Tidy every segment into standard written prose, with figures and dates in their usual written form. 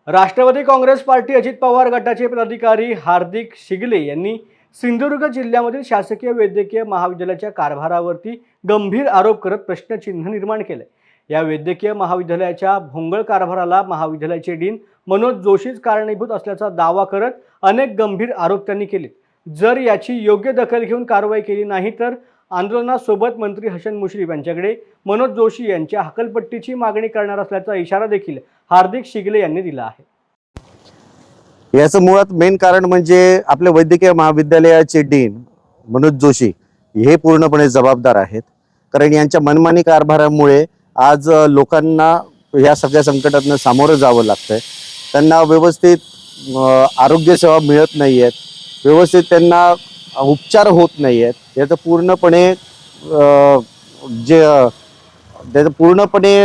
Rashtrawadi Congress party Ajit Pawar गटाचे पदाधिकारी हार्दिक शिगले यांनी सिंधुदुर्ग जिल्ह्यामधील शासकीय वैद्यकीय महाविद्यालयाच्या कारभारावरती गंभीर आरोप करत प्रश्नचिन्ह निर्माण केले। या वैद्यकीय महाविद्यालयाच्या भोंगळ कारभाराला महाविद्यालयाचे डीन मनोज जोशीच कारणीभूत असल्याचा दावा करत अनेक गंभीर आरोप त्यांनी केले। जर याची योग्य दखल घेऊन कारवाई केली नाही तर आंदोलनासोबत मंत्री हसन मुश्रीफ यांच्याकडे मनोज जोशी यांच्या हकालपट्टीची मागणी करणार असल्याचा इशारा देखील हार्दिक शिगले यांनी दिला आहे। याचं मुळात मेन कारण म्हणजे आपले वैद्यकीय महाविद्यालयाचे डीन मनोज जोशी हे पूर्णपणे जबाबदार आहेत। कारण यांच्या मनमानी कारभारामुळे आज लोकांना या सगळ्या संकटांना सामोरं जावं लागतंय। त्यांना व्यवस्थित आरोग्य सेवा मिळत नाहीयेत, व्यवस्थित त्यांना उपचार होत नाहीयेत। याचं पूर्णपणे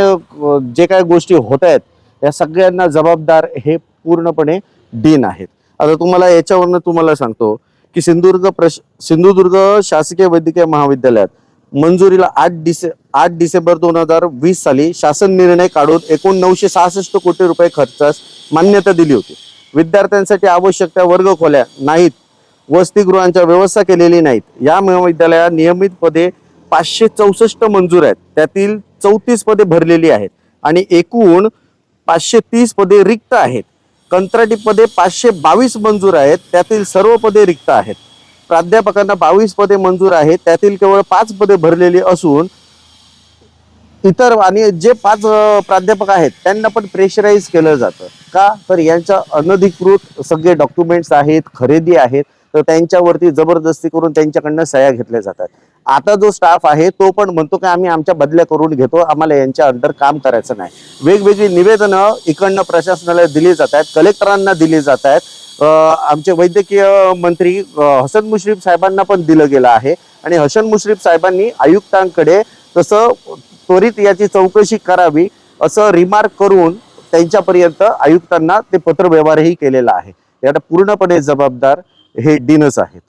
जे काही गोष्टी होत आहेत या सगळ्यांना जबाबदार हे पूर्णपणे डीन आहेत। आता तुम्हाला याच्यावरनं तुम्हाला सांगतो की सिंधुदुर्ग शासकीय वैद्यकीय महाविद्यालयात मंजुरीला 8 डिसेंबर 2020 साली शासन निर्णय काढून एकूण 966 कोटी रुपये खर्चास मान्यता दिली होती। विद्यार्थ्यांसाठी आवश्यक त्या वर्गखोल्या नाहीत, वसतिगृहांच्या व्यवस्था केलेली नाहीत। या महाविद्यालयात नियमित पदे 564 मंजूर आहेत, त्यातील 34 पदे भरलेली आहेत आणि एकूण 530 पदे रिक्त आहेत। कंत्राटी पदे 522 मंजूर आहेत, त्यातील सर्व पदे रिक्त आहेत। प्राध्यापकांना 22 पदे मंजूर आहेत, त्यातील केवळ 5 पदे भरलेली असून इतर आणि जे 5 प्राध्यापक आहेत त्यांना पण प्रेशराईज केलं जातं का तर यांच्या अनधिकृत सगळे डॉक्युमेंट्स आहेत, खरेदी आहेत, तर त्यांच्यावरती जबरदस्ती करून त्यांच्याकडनं सह्या घेतल्या जातात। आता जो स्टाफ आहे तो पण म्हणतो की आम्ही आमच्या बदल्या करून घेतो, आम्हाला यांच्या अंडर काम करायचं नाही। वेगवेगळी निवेदनं इकडनं प्रशासनाला दिली जात आहेत, कलेक्टरांना दिली जात आहेत। आमचे वैद्यकीय मंत्री हसन मुश्रीफ साहेबांना पण दिलं गेलं आहे आणि हसन मुश्रीफ साहेबांनी आयुक्तांकडे तसं त्वरित याची चौकशी करावी असं रिमार्क करून त्यांच्यापर्यंत आयुक्तांना ते पत्रव्यवहारही केलेला आहे। याला पूर्णपणे जबाबदार हे डीनच आहेत।